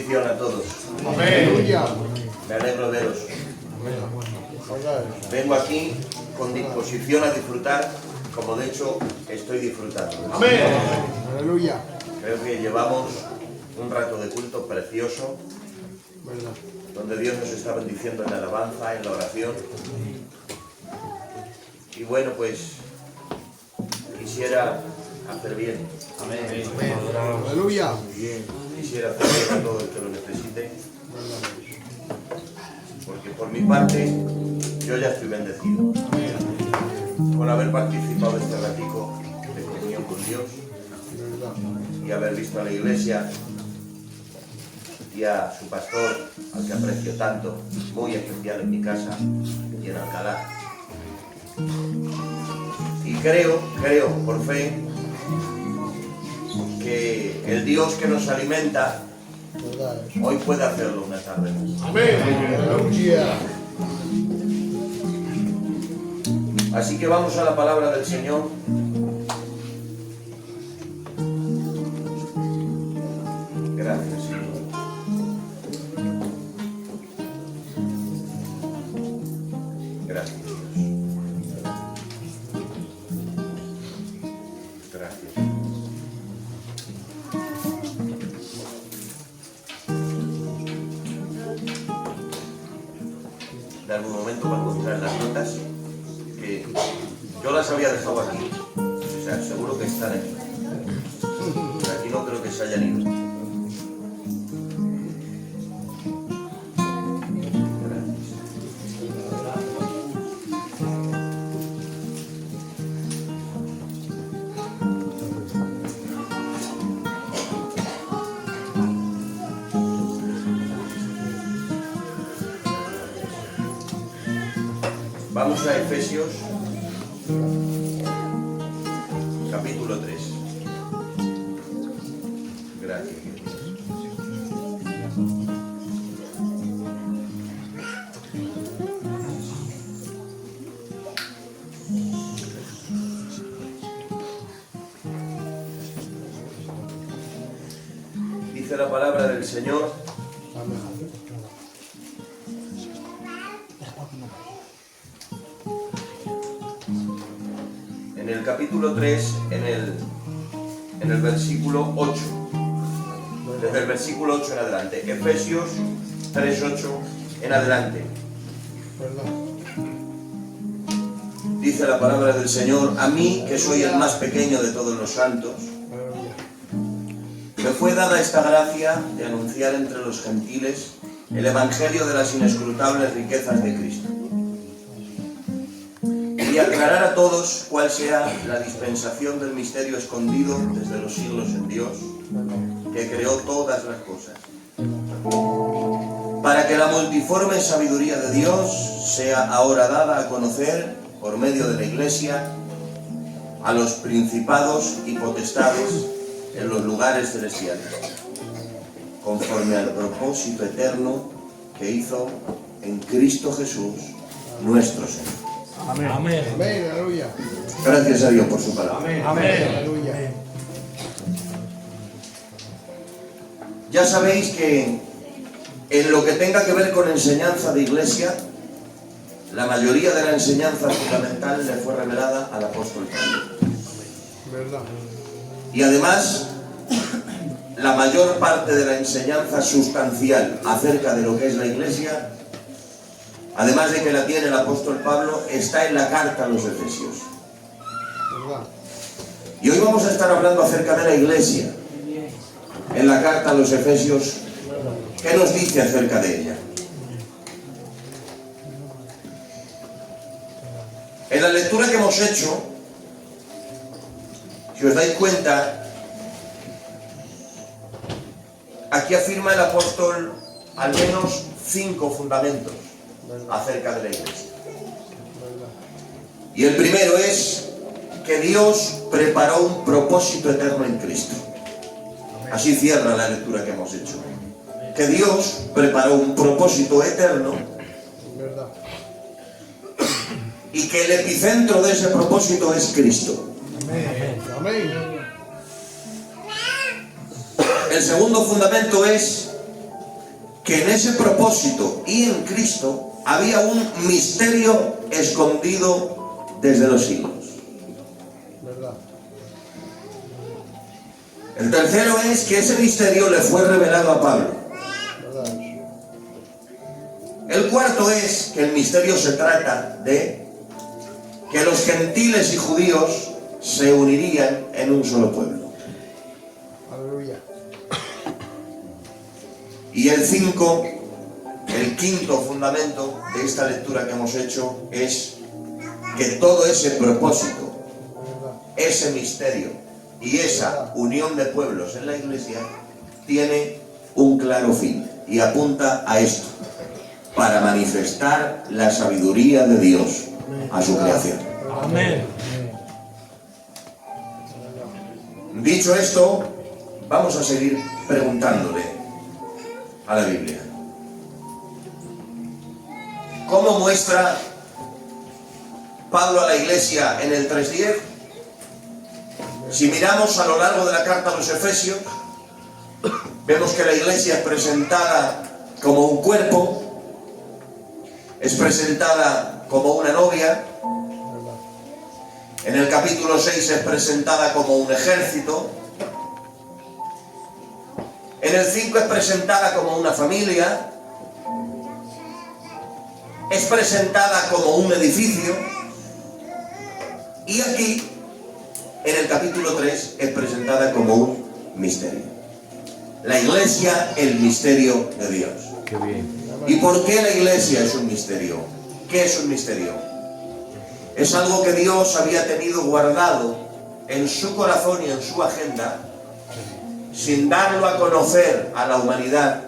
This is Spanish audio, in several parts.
bendición a todos. Amén. Me alegro de veros. Vengo aquí con disposición a disfrutar, como de hecho estoy disfrutando. Amén. Aleluya. Creo que llevamos un rato de culto precioso, donde Dios nos está bendiciendo en la alabanza, en la oración. Y bueno, pues quisiera hacer bien. Amén. Aleluya. Quisiera hacer bien a todo el que lo necesite. Porque por mi parte, yo ya estoy bendecido. Con haber participado este ratico de comunión con Dios y haber visto a la iglesia y a su pastor, al que aprecio tanto, muy especial en mi casa y en Alcalá. Y creo por fe, que el Dios que nos alimenta hoy puede hacerlo una tarde más. Aleluya. Así que vamos a la palabra del Señor. Gracias, Señor. Gracias, Dios. Gracias. Dame un momento para encontrar las notas, que yo las había dejado aquí. O sea, seguro que están aquí. Pero aquí no creo que se hayan ido. Vamos a Efesios, capítulo 3. Gracias, Dios. Dice la palabra del Señor. En el capítulo 3, en el versículo 8, desde el versículo 8 en adelante, Efesios 3:8 en adelante. Dice la palabra del Señor: a mí, que soy el más pequeño de todos los santos, me fue dada esta gracia de anunciar entre los gentiles el evangelio de las inescrutables riquezas de Cristo, y aclarar a todos cuál sea la dispensación del misterio escondido desde los siglos en Dios, que creó todas las cosas, para que la multiforme sabiduría de Dios sea ahora dada a conocer por medio de la Iglesia a los principados y potestades en los lugares celestiales, conforme al propósito eterno que hizo en Cristo Jesús, nuestro Señor. Amén. Amén. Amén. Aleluya. Gracias a Dios por su palabra. Amén. Aleluya. Ya sabéis que en lo que tenga que ver con enseñanza de iglesia, la mayoría de la enseñanza fundamental le fue revelada al apóstol Pablo. Verdad. Y además, la mayor parte de la enseñanza sustancial acerca de lo que es la iglesia, además de que la tiene el apóstol Pablo, está en la carta a los Efesios. Verdad. Y hoy vamos a estar hablando acerca de la iglesia, en la carta a los Efesios. ¿Qué nos dice acerca de ella? En la lectura que hemos hecho, si os dais cuenta, aquí afirma el apóstol al menos 5 fundamentos acerca de la iglesia. Y el primero es que Dios preparó un propósito eterno en Cristo. Así cierra la lectura que hemos hecho. Que Dios preparó un propósito eterno Verdad. y que el epicentro de ese propósito es Cristo. Amén. Amén. El segundo fundamento es que en ese propósito y en Cristo había un misterio escondido desde los siglos. ¿Verdad? El tercero es que ese misterio le fue revelado a Pablo. ¿Verdad eso? El cuarto es que el misterio se trata de que los gentiles y judíos se unirían en un solo pueblo. Aleluya. Y el quinto fundamento de esta lectura que hemos hecho es que todo ese propósito, ¿Verdad? ese misterio y esa unión de pueblos en la iglesia tiene un claro fin y apunta a esto, para manifestar la sabiduría de Dios a su creación. Amén. Dicho esto, vamos a seguir preguntándole a la Biblia. ¿Cómo muestra Pablo a la iglesia en el 3:10? Si miramos a lo largo de la carta a los Efesios, vemos que la iglesia es presentada como un cuerpo, es presentada como una novia. En el capítulo 6 es presentada como un ejército. En el 5 es presentada como una familia. Es presentada como un edificio. Y aquí, en el capítulo 3, es presentada como un misterio. La iglesia, el misterio de Dios. Qué bien. ¿Y por qué la iglesia es un misterio? ¿Qué es un misterio? Es algo que Dios había tenido guardado en su corazón y en su agenda, sin darlo a conocer a la humanidad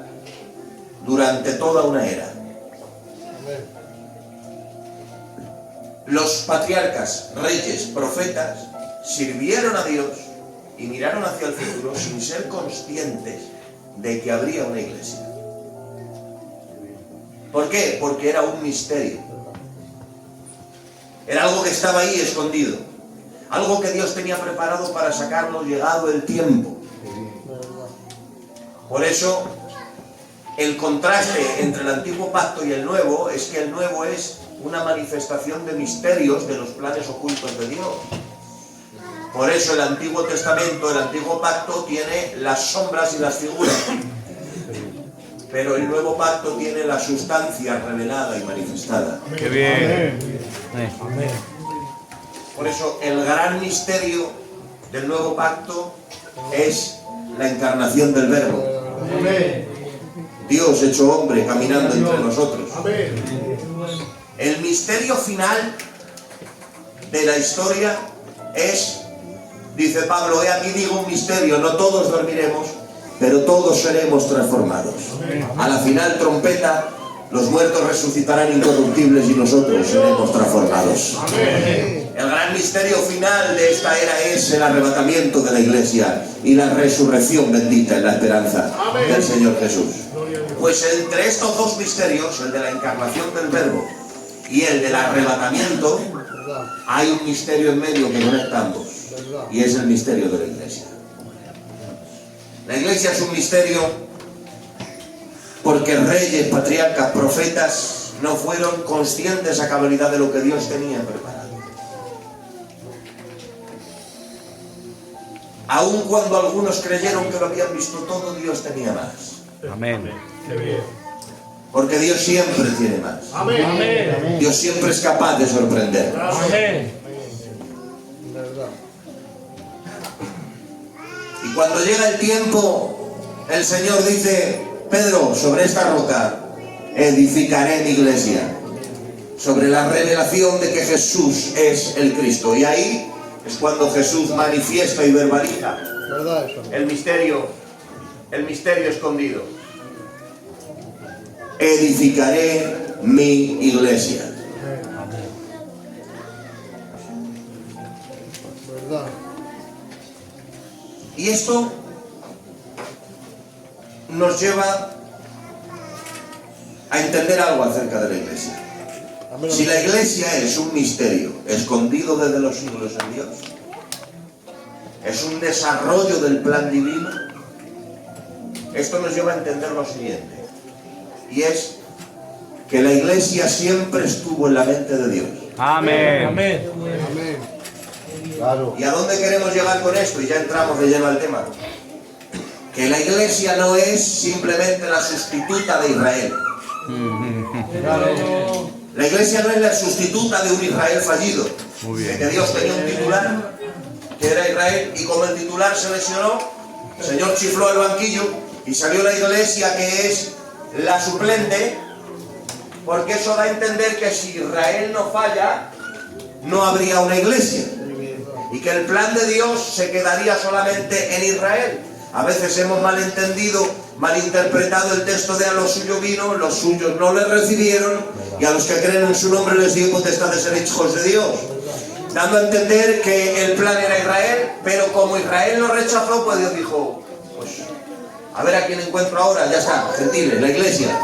durante toda una era. Amén. Los patriarcas, reyes, profetas, sirvieron a Dios y miraron hacia el futuro sin ser conscientes de que habría una iglesia. ¿Por qué? Porque era un misterio. Era algo que estaba ahí escondido. Algo que Dios tenía preparado para sacarlo llegado el tiempo. Por eso, el contraste entre el antiguo pacto y el nuevo es que el nuevo es una manifestación de misterios de los planes ocultos de Dios. Por eso el Antiguo Testamento, el Antiguo Pacto tiene las sombras y las figuras. Pero el nuevo pacto tiene la sustancia revelada y manifestada. Qué bien. Amén. Por eso el gran misterio del nuevo pacto es la encarnación del Verbo. Amén. Dios hecho hombre caminando entre nosotros. Amén. El misterio final de la historia es, dice Pablo, he aquí digo un misterio, no todos dormiremos, pero todos seremos transformados. A la final trompeta, los muertos resucitarán incorruptibles y nosotros seremos transformados. El gran misterio final de esta era es el arrebatamiento de la iglesia y la resurrección bendita en la esperanza del Señor Jesús. Pues entre estos dos misterios, el de la encarnación del Verbo y el del arrebatamiento, ¿Verdad? hay un misterio en medio que conecta ambos, y es el misterio de la iglesia. La iglesia es un misterio porque reyes, patriarcas, profetas no fueron conscientes a cabalidad de lo que Dios tenía preparado. Aun cuando algunos creyeron que lo habían visto todo, Dios tenía más. Amén. Porque Dios siempre tiene más. Amén. Dios siempre es capaz de sorprender. Amén. ¿Verdad? Y cuando llega el tiempo, el Señor dice, Pedro, sobre esta roca edificaré mi iglesia. Sobre la revelación de que Jesús es el Cristo. Y ahí es cuando Jesús manifiesta y verbaliza ¿Verdad eso? el misterio escondido. Edificaré mi iglesia. ¿Verdad? Y esto nos lleva a entender algo acerca de la iglesia. Amén. Si la iglesia es un misterio escondido desde los siglos en Dios, es un desarrollo del plan divino, esto nos lleva a entender lo siguiente. y es que la iglesia siempre estuvo en la mente de Dios. Amén. Amén. Claro. ¿Y a dónde queremos llegar con esto? Y ya entramos de lleno al tema. Que la iglesia no es simplemente la sustituta de Israel. La iglesia no es la sustituta de un Israel fallido. De que Dios tenía un titular, que era Israel, y como el titular se lesionó, el Señor chifló el banquillo y salió la iglesia que es la suplente, porque eso da a entender que si Israel no falla, no habría una iglesia. Y que el plan de Dios se quedaría solamente en Israel. A veces hemos malinterpretado el texto de a los suyos vino, los suyos no le recibieron, y a los que creen en su nombre les dio potestad de ser hijos de Dios. Dando a entender que el plan era Israel, pero como Israel lo rechazó, pues Dios dijo, pues, a ver a quién encuentro ahora, ya está, gentiles, la iglesia.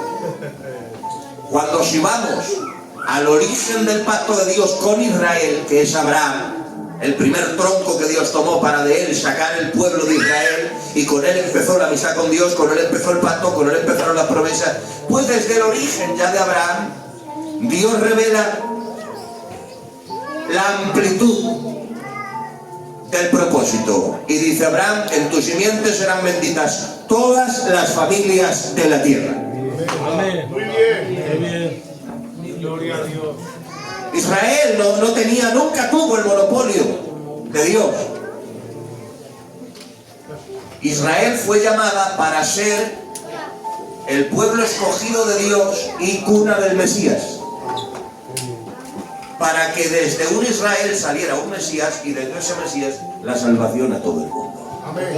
Cuando si vamos al origen del pacto de Dios con Israel, que es Abraham, el primer tronco que Dios tomó para de él sacar el pueblo de Israel, y con él empezó la amistad con Dios, con él empezó el pacto, con él empezaron las promesas, pues desde el origen ya de Abraham, Dios revela la amplitud del propósito. Y dice Abraham, en tus simientes serán benditas todas las familias de la tierra. Amén. Muy bien. Muy bien. Gloria a Dios. Israel nunca tuvo el monopolio de Dios. Israel fue llamada para ser el pueblo escogido de Dios y cuna del Mesías. Para que desde un Israel saliera un Mesías, y desde ese Mesías la salvación a todo el mundo. Amén.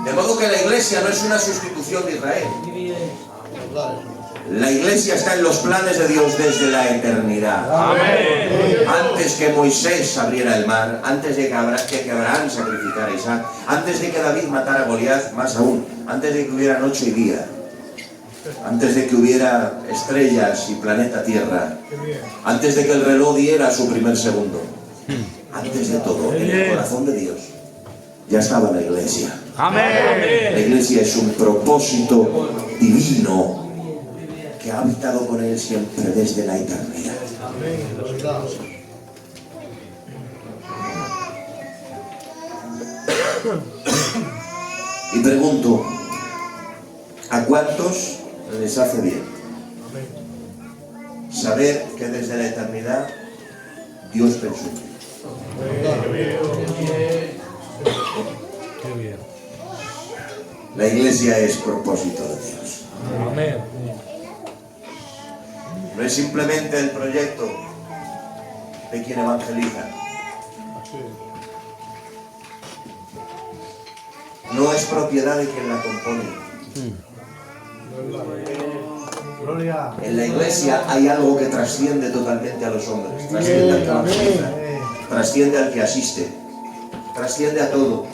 De modo que la iglesia no es una sustitución de Israel. La iglesia está en los planes de Dios desde la eternidad. Amén. Antes que Moisés abriera el mar, antes de que Abraham sacrificara a Isaac, antes de que David matara a Goliat, más aún, antes de que hubiera noche y día, antes de que hubiera estrellas y planeta Tierra, antes de que el reloj diera su primer segundo, antes de todo, en el corazón de Dios, ya estaba la iglesia. La Amén. iglesia es un propósito divino que ha habitado con él siempre desde la eternidad. Y pregunto, ¿a cuántos les hace bien saber que desde la eternidad Dios pensó en ti? Qué bien. La iglesia es propósito de Dios. Amén. No es simplemente el proyecto de quien evangeliza. No es propiedad de quien la compone. Gloria. En la iglesia hay algo que trasciende totalmente a los hombres. Trasciende al que evangeliza, trasciende al que asiste, trasciende a todo.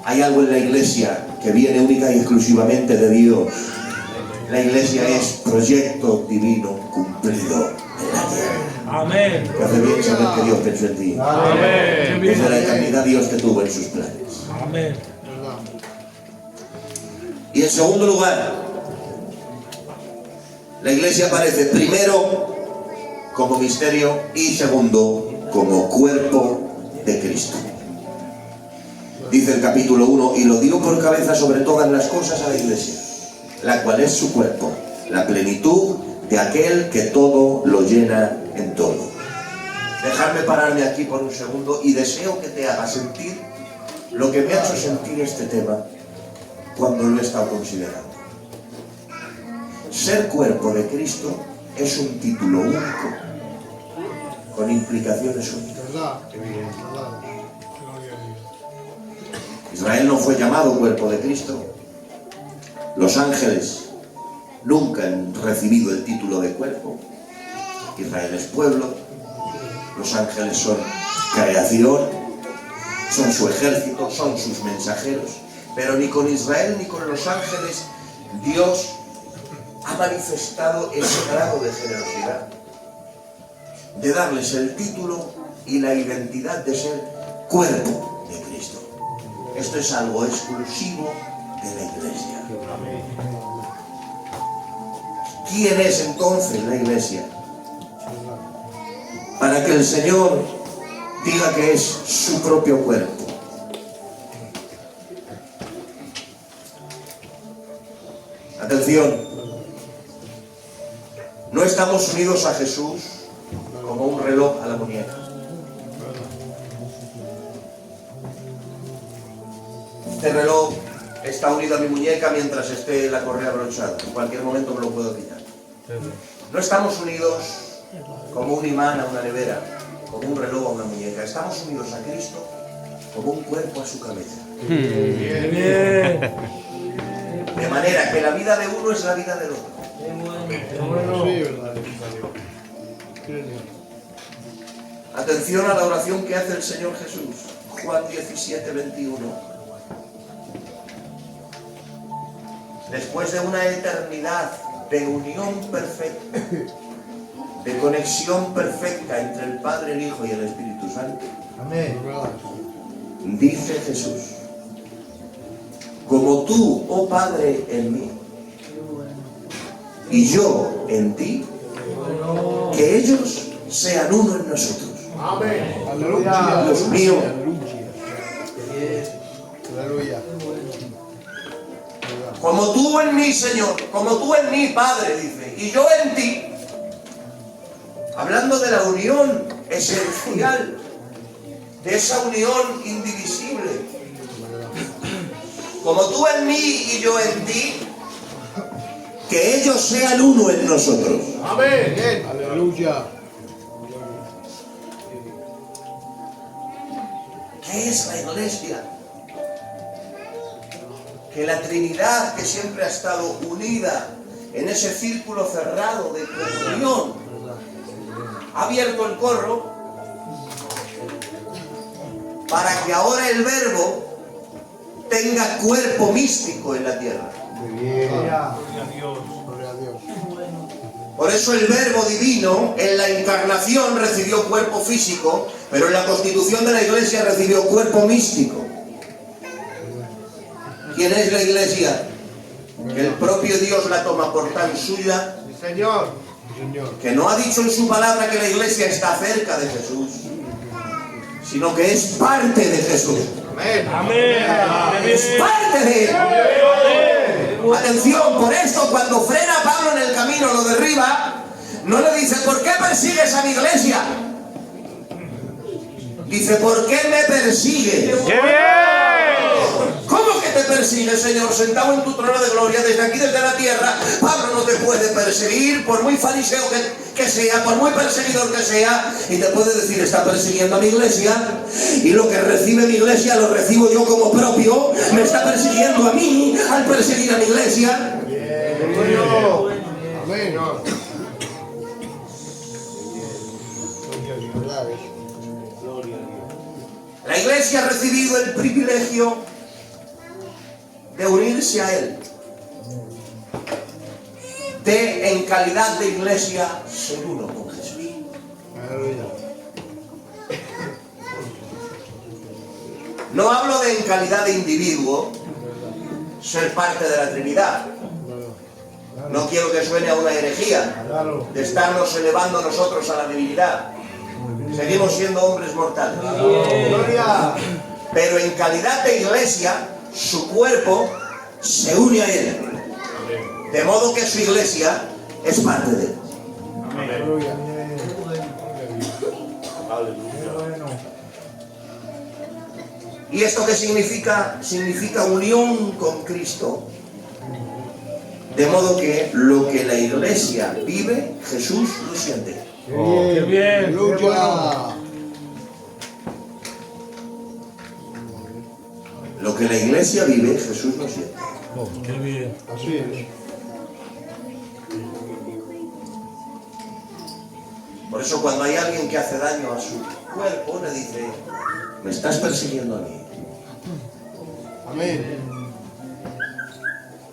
Hay algo en la iglesia que viene única y exclusivamente de Dios. La iglesia es proyecto divino cumplido en la tierra. Amén. Te hace bien saber que Dios pensó en ti. Amén. Desde la eternidad Dios te tuvo en sus planes. Amén. Y en segundo lugar, la iglesia aparece primero como misterio y segundo como cuerpo de Cristo. Dice el capítulo 1, y lo dio por cabeza sobre todas las cosas a la iglesia, la cual es su cuerpo, la plenitud de aquel que todo lo llena en todo. Dejadme pararme aquí por un segundo y deseo que te haga sentir lo que me ha hecho sentir este tema cuando lo he estado considerando. Ser cuerpo de Cristo es un título único, con implicaciones únicas. Israel no fue llamado cuerpo de Cristo. Los ángeles nunca han recibido el título de cuerpo. Israel es pueblo. Los ángeles son creación, son su ejército, son sus mensajeros. Pero ni con Israel ni con los ángeles Dios ha manifestado ese grado de generosidad, de darles el título y la identidad de ser cuerpo de Cristo. Esto es algo exclusivo de la iglesia. ¿Quién es entonces la iglesia? Para que el Señor diga que es su propio cuerpo. Atención, no estamos unidos a Jesús como un reloj a la muñeca. Este reloj está unido a mi muñeca mientras esté la correa abrochada. En cualquier momento me lo puedo quitar. No estamos unidos como un imán a una nevera, como un reloj a una muñeca. Estamos unidos a Cristo como un cuerpo a su cabeza. Bien. De manera que la vida de uno es la vida del otro. Sí, verdad. Atención a la oración que hace el Señor Jesús. Juan 17, 21. Después de una eternidad de unión perfecta, de conexión perfecta entre el Padre, el Hijo y el Espíritu Santo, Amén. dice Jesús: como tú, oh Padre, en mí, y yo en ti, que ellos sean uno en nosotros. Amén. Aleluya. Dios mío, Aleluya. como tú en mí, Señor, como tú en mí, Padre, dice, y yo en ti, hablando de la unión esencial, de esa unión indivisible, como tú en mí y yo en ti, que ellos sean uno en nosotros. Amén. Aleluya. ¿Qué es la iglesia? Que la Trinidad, que siempre ha estado unida en ese círculo cerrado de comunión, ha abierto el corro para que ahora el Verbo tenga cuerpo místico en la tierra. Gloria a Dios. Por eso el Verbo divino en la encarnación recibió cuerpo físico, pero en la constitución de la iglesia recibió cuerpo místico. ¿Quién es la iglesia? Que el propio Dios la toma por tan suya, Sí, Señor. Señor. que no ha dicho en su palabra que la iglesia está cerca de Jesús, sino que es parte de Jesús. Amén. Amén. Es parte de él. Atención, por esto cuando frena a Pablo en el camino, lo derriba, no le dice: ¿por qué persigues a mi iglesia? Dice: ¿por qué me persigues? ¿Cómo que te persigue, Señor? Sentado en tu trono de gloria, desde aquí, desde la tierra. Pablo no te puede perseguir, por muy fariseo que sea, por muy perseguidor que sea, y te puede decir: está persiguiendo a mi iglesia, y lo que recibe mi iglesia lo recibo yo como propio. Me está persiguiendo a mí al perseguir a mi iglesia. Amén. La iglesia ha recibido el privilegio de unirse a Él, de, en calidad de iglesia, ser uno con Jesús. Aleluya. No hablo de en calidad de individuo, ser parte de la Trinidad. No quiero que suene a una herejía de estarnos elevando nosotros a la divinidad. Seguimos siendo hombres mortales. Gloria. Pero en calidad de iglesia, su cuerpo se une a Él. De modo que su iglesia es parte de Él. Aleluya. ¿Y esto qué significa? Significa unión con Cristo. De modo que lo que la iglesia vive, Jesús lo siente. Qué bien. Aleluya. Lo que la iglesia vive, Jesús lo siente. Oh, qué bien. Así es. Por eso cuando hay alguien que hace daño a su cuerpo, le dice: me estás persiguiendo a mí. Amén.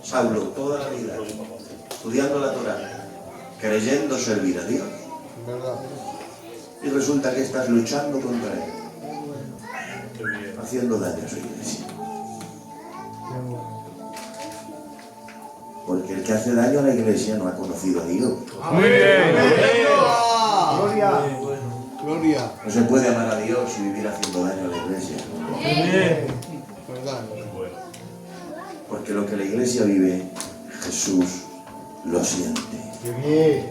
Saulo, toda la vida, estudiando la Torá, creyendo servir a Dios, Verdad. y resulta que estás luchando contra Él, haciendo daño a su iglesia. Porque el que hace daño a la iglesia no ha conocido a Dios. Muy bien. Gloria. Gloria. No se puede amar a Dios y vivir haciendo daño a la iglesia. Muy bien. ¿Verdad? Porque lo que la iglesia vive, Jesús lo siente. Qué bien.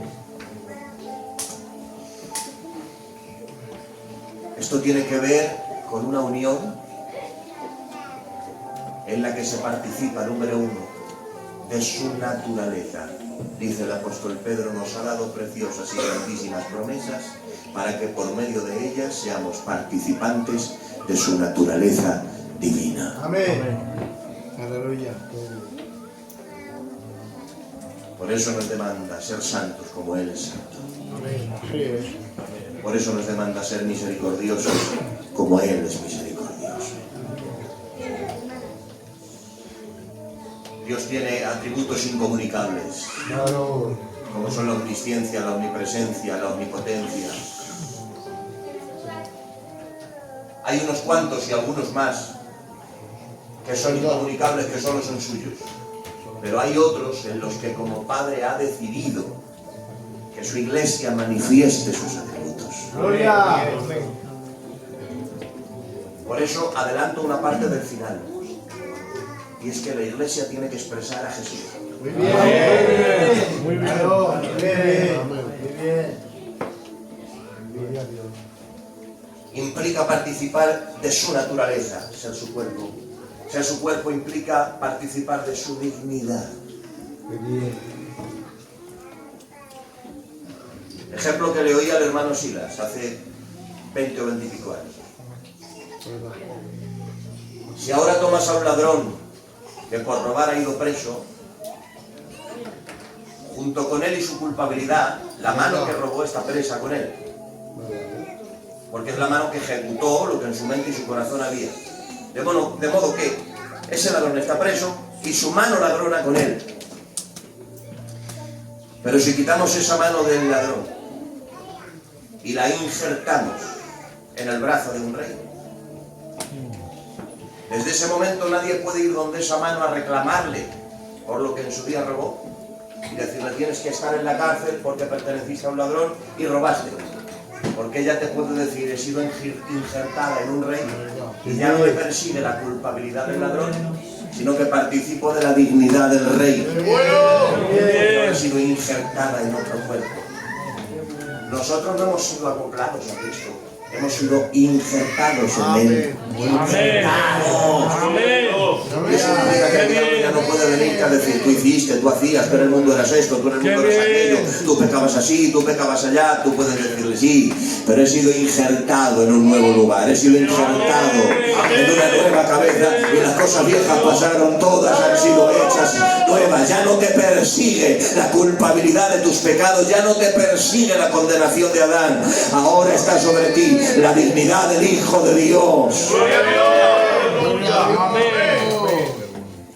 Esto tiene que ver con una unión en la que se participa, número uno, de su naturaleza. Dice el apóstol Pedro, nos ha dado preciosas y grandísimas promesas para que por medio de ellas seamos participantes de su naturaleza divina. Amén. Aleluya. Por eso nos demanda ser santos como Él es santo. Amén. Así es. Por eso nos demanda ser misericordiosos como Él es misericordioso. Dios tiene atributos incomunicables, Claro. como son la omnisciencia, la omnipresencia, la omnipotencia. Hay unos cuantos y algunos más que son incomunicables, que solo son suyos. Pero hay otros en los que como Padre ha decidido que su iglesia manifieste sus atributos. Gloria. Por eso adelanto una parte del final. Y es que la iglesia tiene que expresar a Jesús. Muy bien. Muy bien. Claro. Muy bien. Muy bien. Gloria a Dios. Implica participar de su naturaleza, ser su cuerpo. Ser su cuerpo implica participar de su dignidad. Muy bien. Ejemplo que le oí al hermano Silas hace 20 o 20 y pico años. ¿Verdad? Si ahora tomas a un ladrón que por robar ha ido preso, junto con él y su culpabilidad, la mano que robó está presa con él. Porque es la mano que ejecutó lo que en su mente y su corazón había. De modo que ese ladrón está preso y su mano ladrona con él. Pero si quitamos esa mano del ladrón y la injertamos en el brazo de un rey, desde ese momento nadie puede ir donde esa mano a reclamarle por lo que en su día robó y decirle tienes que estar en la cárcel porque perteneciste a un ladrón y robaste. Porque ella te puede decir he sido injertada en un rey y ya no me persigue la culpabilidad del ladrón, sino que participo de la dignidad del rey. He sido injertada en otro cuerpo. Nosotros no hemos sido acoplados a Cristo, hemos sido injertados en Él. Injertados. Eso significa que el diablo ya no puede venirte a decir tú hiciste, tú hacías, tú en el mundo eras esto, tú en el mundo eras aquello, tú pecabas así, tú pecabas allá. Tú puedes decirle sí, pero he sido injertado en un nuevo lugar, he sido injertado en una nueva cabeza y las cosas viejas pasaron, todas han sido hechas nuevas. Ya no te persigue la culpabilidad de tus pecados, ya no te persigue la condenación de Adán, ahora está sobre ti la dignidad del Hijo de Dios.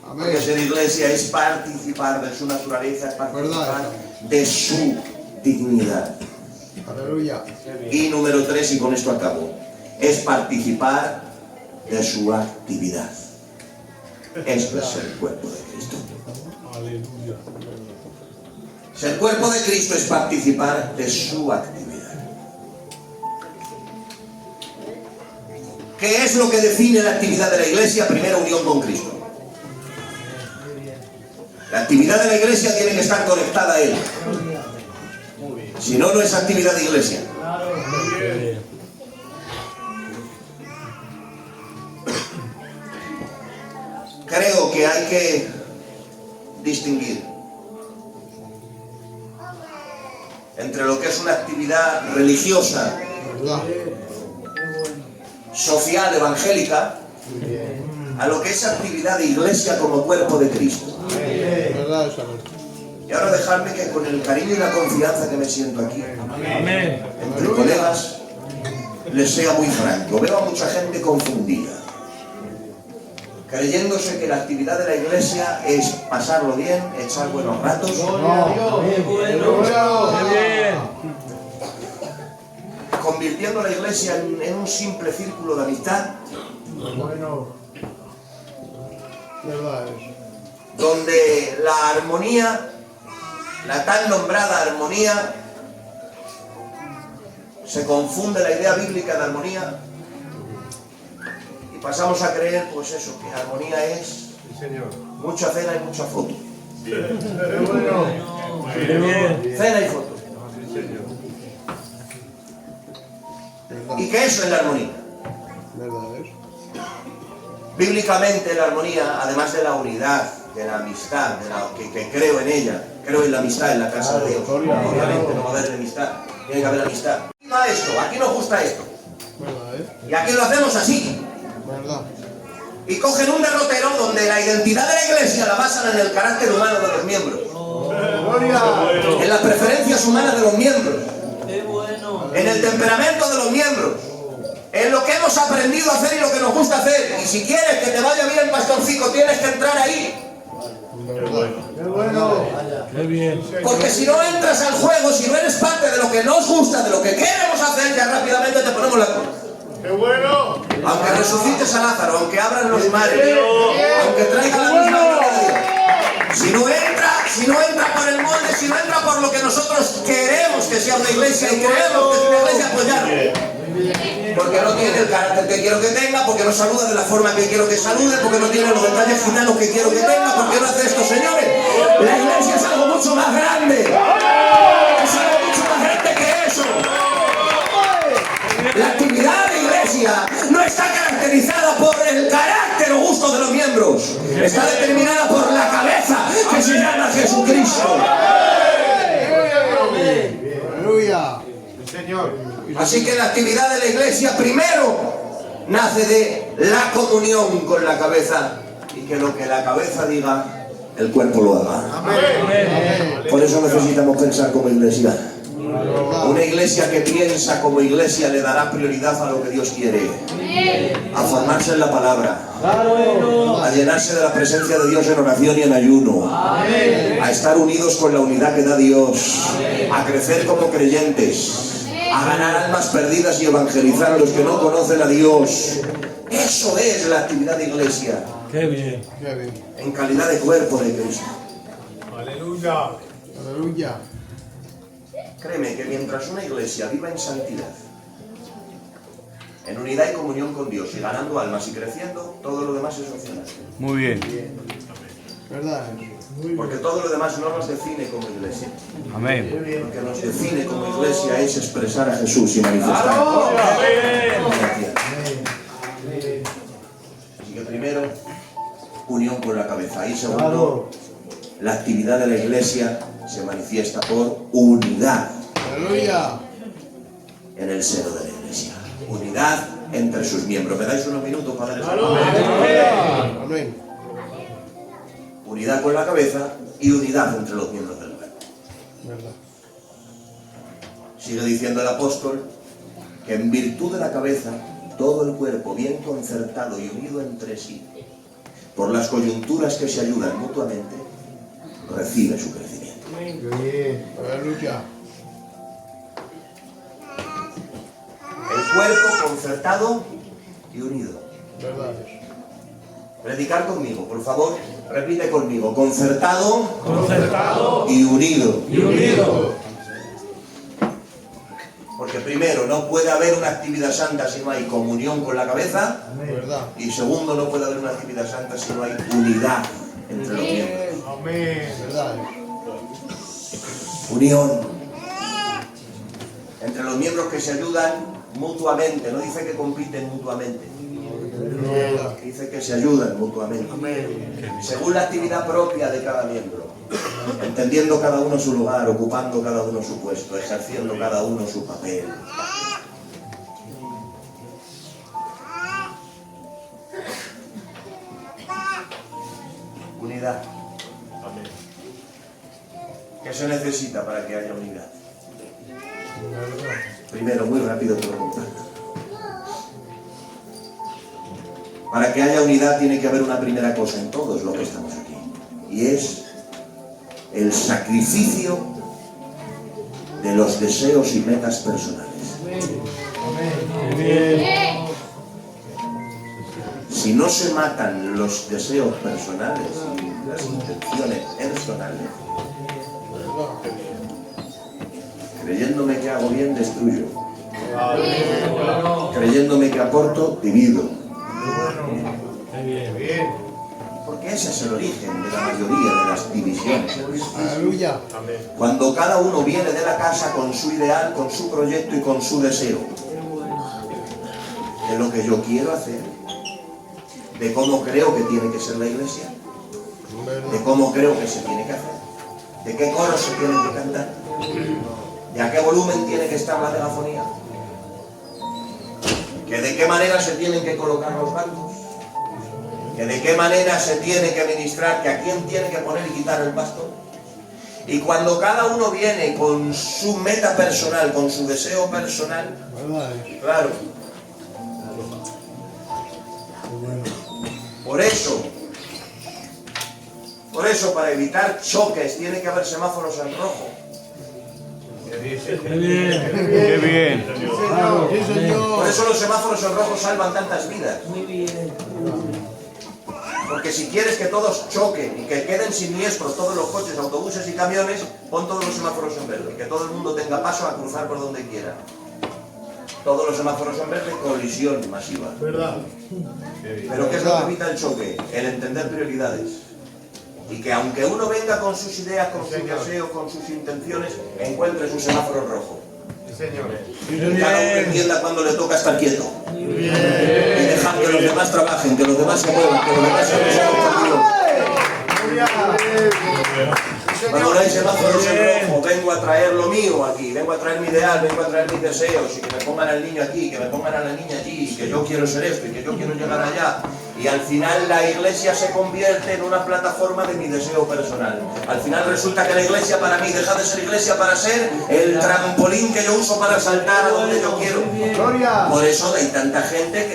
Porque ser iglesia es participar de su naturaleza, es participar de su dignidad. Aleluya. Y número 3, y con esto acabo, es participar de su actividad. Esto es ser cuerpo de Cristo. Aleluya. Ser cuerpo de Cristo es participar de su actividad. ¿Qué es lo que define la actividad de la iglesia? Primero, unión con Cristo. La actividad de la iglesia tiene que estar conectada a Él. Si no, no es actividad de iglesia. Creo que hay que distinguir entre lo que es una actividad religiosa, ¿Verdad? social, evangélica, a lo que es actividad de iglesia como cuerpo de Cristo. ¿Verdad esa? Y ahora dejadme que con el cariño y la confianza que me siento aquí, Amén. entre colegas, les sea muy franco. Veo a mucha gente confundida, creyéndose que la actividad de la iglesia es pasarlo bien, echar buenos ratos, convirtiendo la iglesia en un simple círculo de amistad, Bueno. ¿Verdad eso? donde la armonía, la tan nombrada armonía, se confunde la idea bíblica de armonía y pasamos a creer, pues eso, que armonía es Sí, Señor. mucha cena y mucha foto. Qué bueno. Muy bien. Cena y foto. Sí, Señor. ¿Y qué eso es la armonía? ¿Verdad es? Bíblicamente la armonía, además de la unidad, de la amistad, que creo en ella, creo en la amistad en la casa de Dios. Obviamente no va a haber enemistad, tiene que haber amistad. Aquí va esto, aquí nos gusta esto. ¿Verdad Y aquí lo hacemos así. ¿Verdad? Y cogen un derrotero donde la identidad de la iglesia la basan en el carácter humano de los miembros, ¡Gloria! en las preferencias humanas de los miembros, Qué bueno. en el temperamento de los miembros, en lo que hemos aprendido a hacer y lo que nos gusta hacer. Y si quieres que te vaya bien, pastorcico, tienes que entrar ahí. ¡Qué bueno! Qué bien. Porque si no entras al juego, si no eres parte de lo que nos gusta, de lo que queremos hacer, ya rápidamente te ponemos la cruz. ¡Qué bueno! Aunque resucites a Lázaro, aunque abran los mares, aunque traigan la misma gloria de Dios. Si no entra por el molde, si no entra por lo que nosotros queremos que sea una iglesia y creemos que es una iglesia, pues ya no. Porque no tiene el carácter que quiero que tenga, porque no saluda de la forma que quiero que salude, porque no tiene los detalles gitanos que quiero que tenga, porque no hace esto, señores. La iglesia es algo mucho más grande. Es algo mucho más grande que eso. La actividad de iglesia no está caracterizada por el carácter o gusto de los miembros. Está determinada por la cabeza que se llama Jesucristo. ¡Aleluya! Sí, Señor. Así que la actividad de la iglesia primero nace de la comunión con la cabeza y que lo que la cabeza diga, el cuerpo lo haga. Amén. Por eso necesitamos pensar como iglesia. Una iglesia que piensa como iglesia le dará prioridad a lo que Dios quiere. A formarse en la palabra. A llenarse de la presencia de Dios en oración y en ayuno. A estar unidos con la unidad que da Dios. A crecer como creyentes. A ganar almas perdidas y evangelizar a los que no conocen a Dios. Eso es la actividad de iglesia. Qué bien. Qué bien. En calidad de cuerpo de Cristo. Aleluya. Aleluya. Créeme que mientras una iglesia viva en santidad, en unidad y comunión con Dios y ganando almas y creciendo, todo lo demás es opcional. Muy bien. ¿Verdad es? Porque todo lo demás no nos define como iglesia. Amén. Lo que nos define como iglesia es expresar a Jesús y manifestar. Así que primero, unión con la cabeza. Y segundo, la actividad de la iglesia se manifiesta por unidad Aleluya. en el seno de la iglesia. Unidad entre sus miembros. ¿Me dais unos minutos para dar eso? Amén. Unidad con la cabeza y unidad entre los miembros del cuerpo. ¿Verdad? Sigue diciendo el apóstol que en virtud de la cabeza, todo el cuerpo bien concertado y unido entre sí, por las coyunturas que se ayudan mutuamente, recibe su crecimiento. Qué bien. Aleluya. El cuerpo concertado y unido. ¿Verdad es? Predicar conmigo, por favor, repite conmigo. Concertado, Concertado y unido. y unido. Porque primero, no puede haber una actividad santa si no hay comunión con la cabeza. ¿Verdad? Y segundo, no puede haber una actividad santa si no hay unidad entre los miembros. Amén. ¿Verdad es? Unión entre los miembros que se ayudan mutuamente. No dice que compiten mutuamente, ¿Verdad? dice que se ayudan mutuamente según la actividad propia de cada miembro, entendiendo cada uno su lugar, ocupando cada uno su puesto, ejerciendo cada uno su papel. Unidad. ¿Qué se necesita para que haya unidad? Primero, muy rápido te lo comparto. Para que haya unidad tiene que haber una primera cosa en todos los que estamos aquí. Y es el sacrificio de los deseos y metas personales. Qué bien. Si no se matan los deseos personales, nuestras intenciones personales, creyéndome que hago bien, destruyo. Creyéndome que aporto, divido. Porque ese es el origen de la mayoría de las divisiones. Aleluya. Cuando cada uno viene de la casa con su ideal, con su proyecto y con su deseo de lo que yo quiero hacer, de cómo creo que tiene que ser la iglesia, de cómo creo que se tiene que hacer, de qué coros se tienen que cantar, de a qué volumen tiene que estar la megafonía, que de qué manera se tienen que colocar los bancos, que de qué manera se tiene que ministrar, que a quién tiene que poner y quitar el pastor. Y cuando cada uno viene con su meta personal, con su deseo personal, claro, por eso para evitar choques tiene que haber semáforos en rojo. Qué bien. Sí, Señor. Por eso los semáforos en rojo salvan tantas vidas. Porque si quieres que todos choquen y que queden siniestros todos los coches, autobuses y camiones, pon todos los semáforos en verde, que todo el mundo tenga paso a cruzar por donde quiera. Todos los semáforos en verde, colisión masiva. ¿Verdad? Pero ¿qué es lo que evita el choque? El entender prioridades. Y que aunque uno venga con sus ideas, con sus deseos, con sus intenciones, encuentre su semáforo rojo. Y cada uno entienda cuando le toca estar quieto. Y dejar que los demás trabajen, que los demás se muevan, que los demás se muevan. Cuando no hay semáforos en rojo, vengo a traer lo mío aquí, vengo a traer mi ideal, vengo a traer mis deseos, y que me pongan al niño aquí, que me pongan a la niña allí, y que yo quiero ser esto, y que yo quiero llegar allá. Y al final la iglesia se convierte en una plataforma de mi deseo personal. Al final resulta que la iglesia para mí deja de ser iglesia para ser el trampolín que yo uso para saltar a donde yo quiero. Por eso hay tanta gente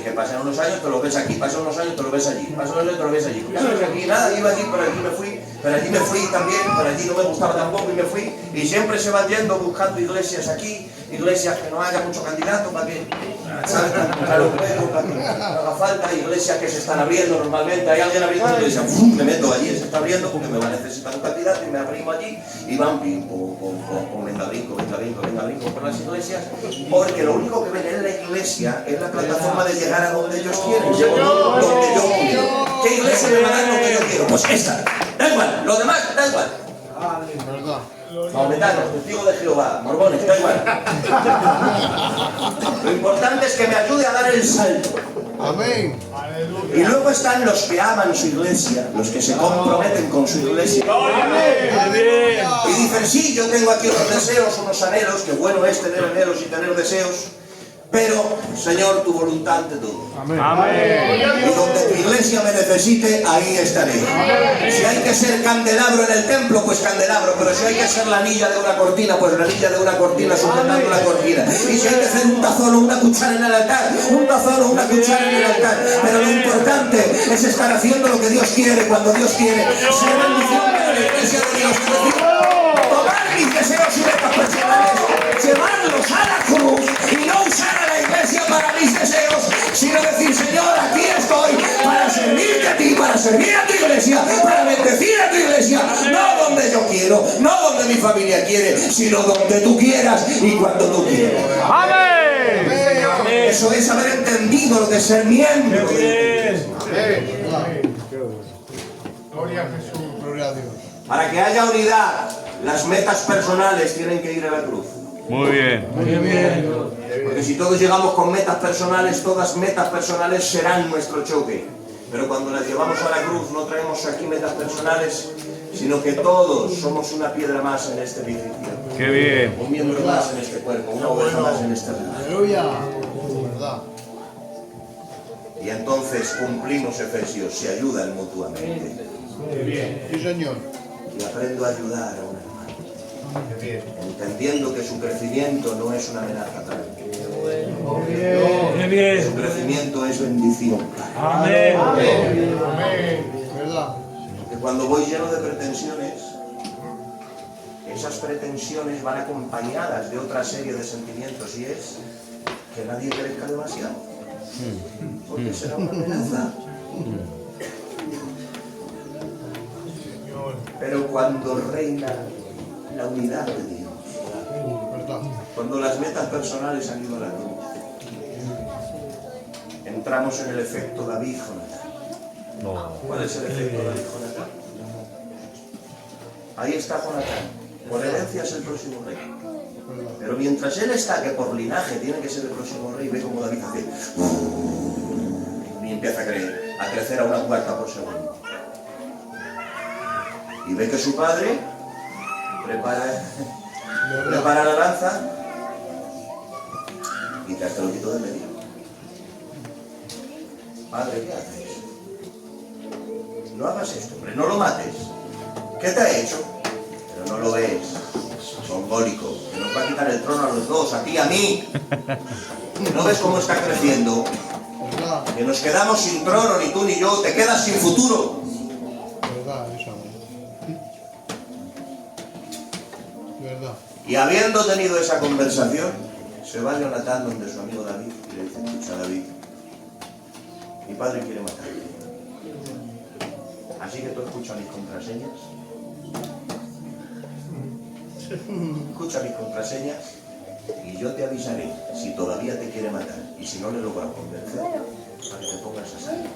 que pasan unos años, te lo ves aquí, pasan unos años, te lo ves allí, pasan unos años, te lo ves allí. Ya no es aquí nada, iba allí, pero allí me fui, pero allí me fui también, pero allí no me gustaba tampoco y me fui. Y siempre se van yendo buscando iglesias aquí, iglesias que no haya mucho candidato para que salgan contra los juegos, para que no haga falta, iglesias que se están abriendo normalmente. Hay alguien abriendo una iglesia, me meto allí, se está abriendo porque me va a necesitar un candidato y me arrimo allí y van pim, venga brinco por las iglesias, porque lo único que ven en la iglesia es la plataforma de llegar a donde ellos quieren, donde yo quiero. ¿Qué iglesia me va a dar lo que yo quiero? Pues esta, da igual, lo demás da igual. Maometanos, testigos de Jehová, mormones, da igual. Lo importante es que me ayude a dar el salto. Amén. Y luego están los que aman su iglesia, los que se comprometen con su iglesia. Y dicen, sí, yo tengo aquí unos deseos, unos anhelos, que bueno es tener anhelos y tener deseos, pero, Señor, tu voluntad ante todo. Y donde tu iglesia me necesite, ahí estaré. Si hay que ser candelabro en el templo, pues candelabro. Pero si hay que ser la anilla de una cortina, pues la anilla de una cortina sujetando la cortina. Y si hay que hacer un tazón o una cuchara en el altar, un tazón o una cuchara en el altar. Pero lo importante es estar haciendo lo que Dios quiere, cuando Dios quiere. Ser bendición para la iglesia de Dios. Es decir, tomar mis deseos y metas personales, llevarlos a la cruz y no usar a la iglesia para mis deseos, sino decir, Señor, aquí estoy para servirte a ti, para servir a tu iglesia, para bendecir a tu iglesia, no donde yo quiero, no donde mi familia quiere, sino donde tú quieras y cuando tú quieras. Eso es haber entendido lo que es ser miembro de la iglesia. Gloria a Jesús. Gloria a Dios. Para que haya unidad, las metas personales tienen que ir a la cruz. Muy bien. Porque si todos llegamos con metas personales, todas metas personales serán nuestro choque. Pero cuando las llevamos a la cruz, no traemos aquí metas personales, sino que todos somos una piedra más en este edificio. Qué bien. Un miembro más en este cuerpo, una oveja más en este rebaño. Aleluya. ¿Verdad? Y entonces cumplimos Efesios, se ayudan mutuamente. Sí, Señor. Y aprendo a ayudar a un hermano. Entendiendo que su crecimiento no es una amenaza para mí. Su crecimiento es bendición. Amén. ¿Verdad? Que cuando voy lleno de pretensiones, esas pretensiones van acompañadas de otra serie de sentimientos, y es que nadie crezca demasiado, porque será una amenaza. Pero cuando reina la unidad de Dios, Verdad. cuando las metas personales han ido a la luz, entramos en el efecto David-Jonatán. No. ¿Cuál es el efecto David-Jonatán? Ahí está Jonatán. Por herencia es el próximo rey. Pero mientras él está, que por linaje tiene que ser el próximo rey, ve como David hace y empieza a crecer a una cuarta por segundo. Y ve que su padre prepara la lanza y te lo quito de medio. Padre, ¿qué haces? No hagas esto, hombre, no lo mates. ¿Qué te ha hecho? Pero no lo ves, mongólico, que nos va a quitar el trono a los dos, a ti y a mí. ¿No ves cómo está creciendo? Verdad. Que nos quedamos sin trono, ni tú ni yo, te quedas sin futuro. Verdad, esa. Verdad. Y habiendo tenido esa conversación, se va Jonatán donde su amigo David y le dice: escucha, David, mi padre quiere matarte. Así que tú escucha mis contraseñas. Escucha mis contraseñas y yo te avisaré si todavía te quiere matar y si no le lo voy a convencer para que te pongas a salvo.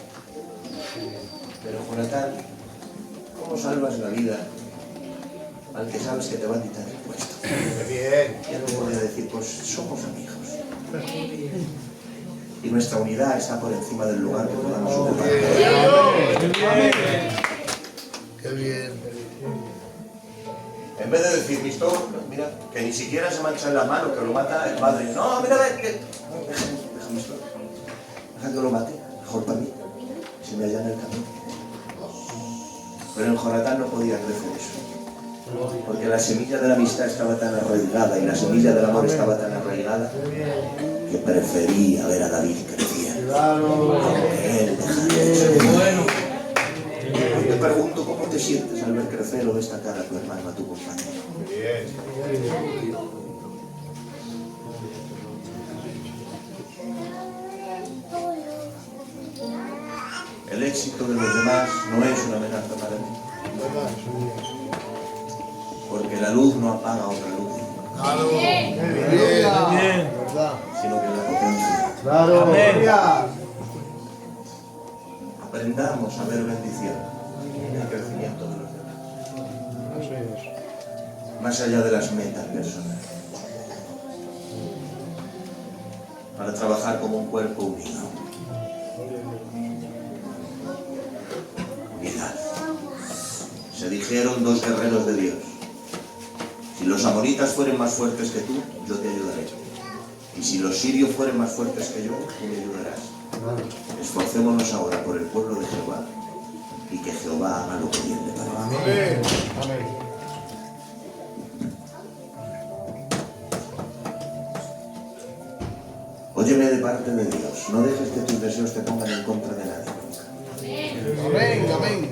Pero Jonatán, ¿cómo salvas la vida al que sabes que te va a quitar el puesto? Bien. Y él puede decir: pues somos amigos. Y nuestra unidad está por encima del lugar que podamos ocupar. Qué bien. En vez de decir, visto, mira, que ni siquiera se mancha en la mano, que lo mata el padre. No, mira, déjame esto. Deja que lo mate, mejor para mí, si me allana el camino. Pero en Jonatán no podía crecer eso. Porque la semilla de la amistad estaba tan arraigada y la semilla del amor estaba tan arraigada que prefería ver a David crecer. Aunque él dejara. Yo te pregunto, ¿cómo te sientes al ver crecer o destacar a tu hermano, a tu compañero? El éxito de los demás no es una amenaza para mí, Verdad. porque la luz no apaga otra luz, Claro. Bien. Bien. Verdad. sino que la potencia. Claro. Amén. Aprendamos a ver bendición en el crecimiento de los demás, Así es. más allá de las metas personales, para trabajar como un cuerpo unido. Unidad. Se dijeron dos guerreros de Dios: si los amonitas fueren más fuertes que tú, yo te ayudaré. Y si los sirios fueren más fuertes que yo, tú me ayudarás. Esforcémonos ahora por el pueblo de Jehová y que Jehová haga lo que bien le parezca. Amén. Amén. Óyeme de parte de Dios, no dejes que tus deseos te pongan en contra de nadie. Amén. Amén.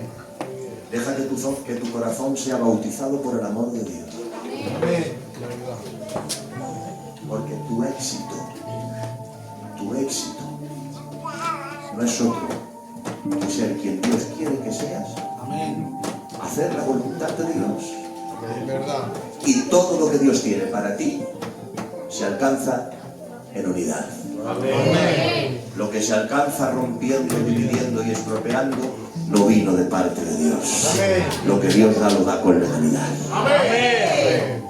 Deja que tu corazón sea bautizado por el amor de Dios. Amén. Verdad. Porque tu éxito no es otro que ser quien Dios quiere que seas, Amén. hacer la voluntad de Dios. Verdad. Y todo lo que Dios tiene para ti se alcanza en unidad. Amén. Lo que se alcanza rompiendo, dividiendo y estropeando no vino de parte de Dios. Amén. Lo que Dios da lo da con legalidad. Amén.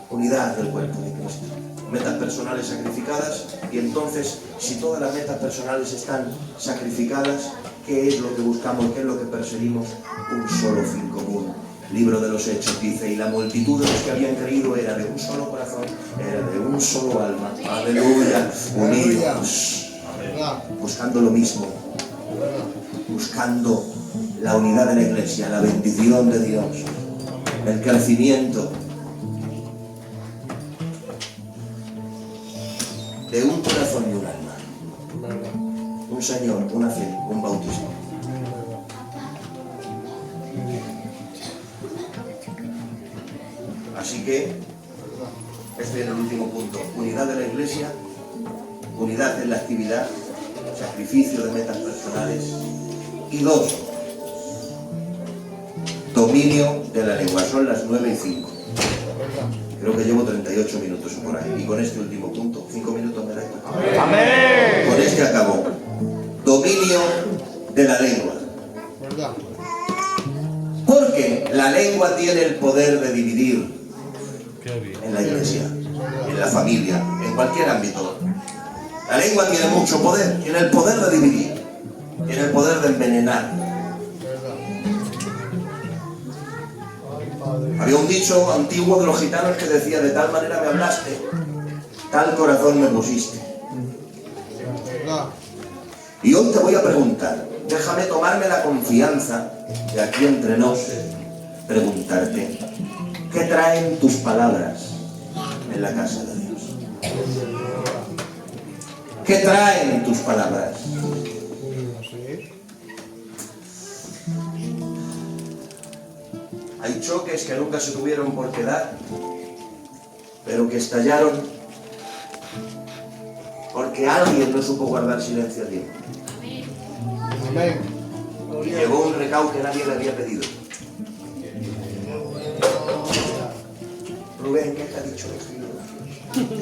Unidad del cuerpo de Cristo. Metas personales sacrificadas, y entonces, si todas las metas personales están sacrificadas, ¿qué es lo que buscamos? ¿Qué es lo que perseguimos? Un solo fin común. Libro de los Hechos dice: y la multitud de los que habían creído era de un solo corazón, era de un solo alma. Aleluya. Unidos. Verdad. Buscando lo mismo. Verdad. Buscando la unidad de la iglesia, la bendición de Dios, el crecimiento. De un corazón y un alma, Verdad. un Señor, una fe, un bautismo. Así que, este es el último punto: unidad de la iglesia, unidad en la actividad, sacrificio de metas personales. Y dos, dominio de la lengua. Son las 9:05. Creo que llevo 38 minutos por ahí. Y con este último punto, 5 minutos me da igual. Amén. Con este acabó. Dominio de la lengua. ¿Verdad? Porque la lengua tiene el poder de dividir Qué bien. en la iglesia, en la familia, en cualquier ámbito. La lengua tiene mucho poder, tiene el poder de dividir, tiene el poder de envenenar. ¿Verdad? Ay, Padre. Había un dicho antiguo de los gitanos que decía: de tal manera me hablaste, tal corazón me pusiste. ¿Verdad? Y hoy te voy a preguntar, déjame tomarme la confianza de aquí entre nos, preguntarte, ¿qué traen tus palabras en la casa de Dios? ¿Qué traen tus palabras? Sí. Hay choques que nunca se tuvieron por qué dar, pero que estallaron porque alguien no supo guardar silencio a tiempo. Amén. Y llegó un recao que nadie le había pedido. Rubén, ¿qué te ha dicho el Espíritu de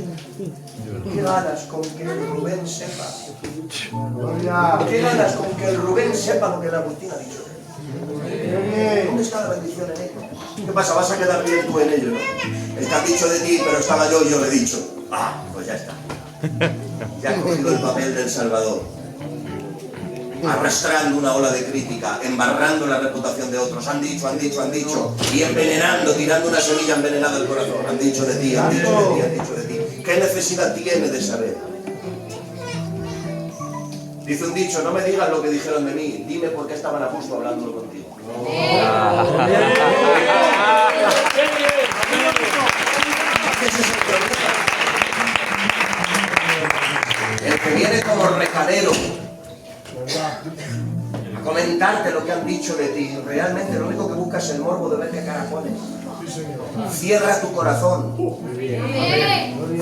Dios? ¿Qué ganas con que el Rubén sepa? ¿Qué ganas con que el Rubén sepa lo que la Agustín ha dicho? ¿Dónde está la bendición en ello? ¿Qué pasa? ¿Vas a quedar bien tú en ello, no? Está dicho de ti, pero estaba yo y yo le he dicho. Ah, pues ya está. Ya has cogido el papel del Salvador, arrastrando una ola de crítica, embarrando la reputación de otros. Han dicho, y envenenando, tirando una semilla envenenada al corazón. Han dicho de ti, han dicho de ti, han dicho de ti. ¿Qué necesidad tiene de saber? Dice un dicho: no me digas lo que dijeron de mí, dime por qué estaban a gusto hablándolo contigo. Ese es el problema. El que viene como recadero ¿Verdad? a comentarte lo que han dicho de ti, realmente lo único que busca es el morbo de ver qué cara pones. Sí, Señor. Cierra tu corazón.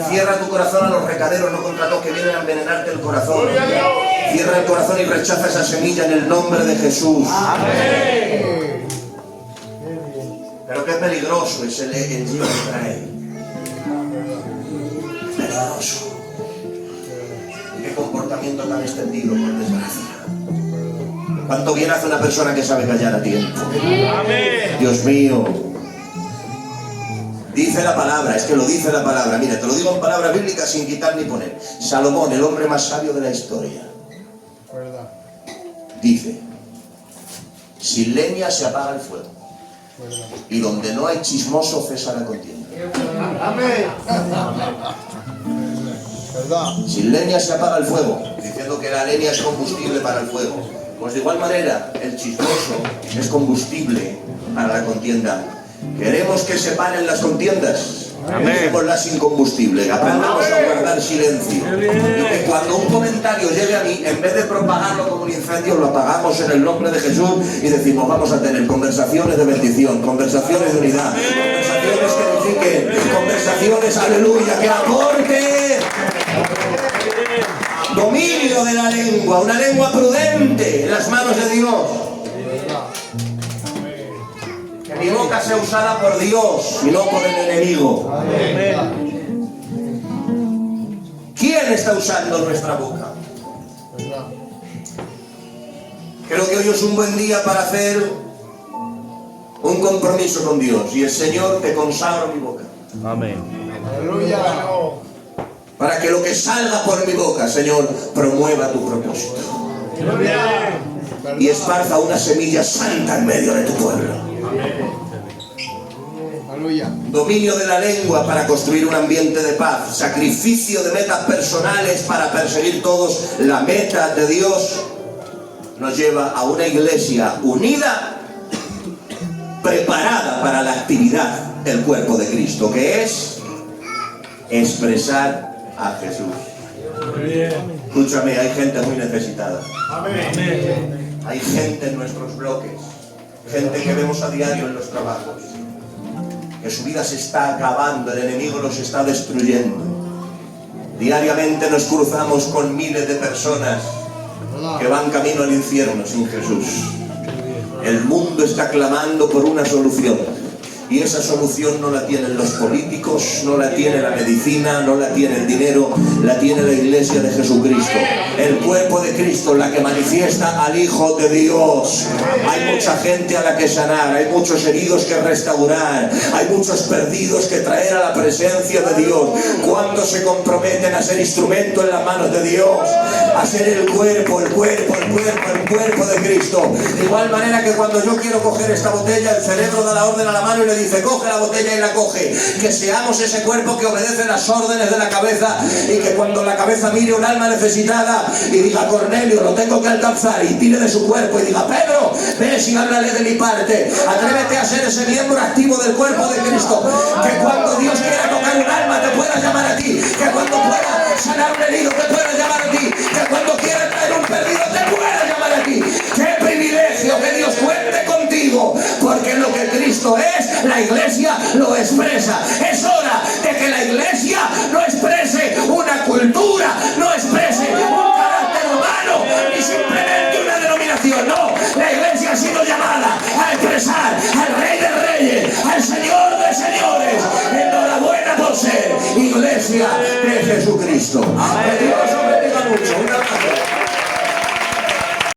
Cierra tu corazón a los recaderos no contratados que vienen a envenenarte el corazón. Cierra el corazón y rechaza esa semilla en el nombre de Jesús. Pero qué peligroso es el lío que trae. Peligroso. Y qué comportamiento tan extendido, por desgracia. ¿Cuánto bien hace una persona que sabe callar a tiempo? Amén. Dios mío. Dice la palabra, es que lo dice la palabra. Mira, te lo digo en palabras bíblicas sin quitar ni poner. Salomón, el hombre más sabio de la historia, ¿Verdad? dice: sin leña se apaga el fuego, ¿Verdad? y donde no hay chismoso cesa la contienda. Amén. ¿Verdad? Sin leña se apaga el fuego, diciendo que la leña es combustible para el fuego. Pues de igual manera, el chismoso es combustible para la contienda. Queremos que se paren las contiendas. Amén. Dejémoslas sin combustible. Aprendamos a guardar silencio. Y que cuando un comentario llegue a mí, en vez de propagarlo como un incendio, lo apagamos en el nombre de Jesús y decimos: vamos a tener conversaciones de bendición, conversaciones de unidad, conversaciones que edifiquen, conversaciones, aleluya, que aporten. Dominio de la lengua, una lengua prudente en las manos de Dios. ¿Verdad? Que mi boca sea usada por Dios y no por el enemigo. Amén. ¿Quién está usando nuestra boca? ¿Verdad? Creo que hoy es un buen día para hacer un compromiso con Dios. Y el Señor, te consagro mi boca, Amén. Aleluya. para que lo que salga por mi boca, Señor, promueva tu propósito y esparza una semilla santa en medio de tu pueblo. Aleluya. Dominio de la lengua para construir un ambiente de paz. Sacrificio de metas personales para perseguir todos la meta de Dios. Nos lleva a una iglesia unida, preparada para la actividad del cuerpo de Cristo, que es expresar a Jesús. Escúchame, hay gente muy necesitada. Hay gente en nuestros bloques, gente que vemos a diario en los trabajos, que su vida se está acabando, el enemigo los está destruyendo. Diariamente nos cruzamos con miles de personas que van camino al infierno sin Jesús. El mundo está clamando por una solución. Y esa solución no la tienen los políticos, no la tiene la medicina, no la tiene el dinero, la tiene la Iglesia de Jesucristo. El cuerpo de Cristo, la que manifiesta al Hijo de Dios. Hay mucha gente a la que sanar, hay muchos heridos que restaurar, hay muchos perdidos que traer a la presencia de Dios. Cuando se comprometen a ser instrumento en las manos de Dios, a ser el cuerpo de Cristo. De igual manera que cuando yo quiero coger esta botella, el cerebro da la orden a la mano y le dice, coge la botella, y la coge. Que seamos ese cuerpo que obedece las órdenes de la cabeza, y que cuando la cabeza mire un alma necesitada y diga, Cornelio, lo tengo que alcanzar, y tire de su cuerpo y diga, Pedro, ves y háblale de mi parte. Atrévete a ser ese miembro activo del cuerpo de Cristo. Que cuando Dios quiera tocar un alma te pueda llamar a ti. Que cuando pueda sanar un herido te pueda llamar a ti. Que cuando quiera traer un perdido te pueda llamar a ti. ¡Qué privilegio que Dios cuente contigo! Porque lo que Cristo es, la Iglesia lo expresa. Es hora de que la Iglesia no exprese una cultura, no exprese un carácter humano, ni simplemente una denominación. No, la Iglesia ha sido llamada a expresar al Rey de Reyes, al Señor de Señores. Enhorabuena por ser Iglesia de Jesucristo. Que Dios os bendiga mucho. Un abrazo.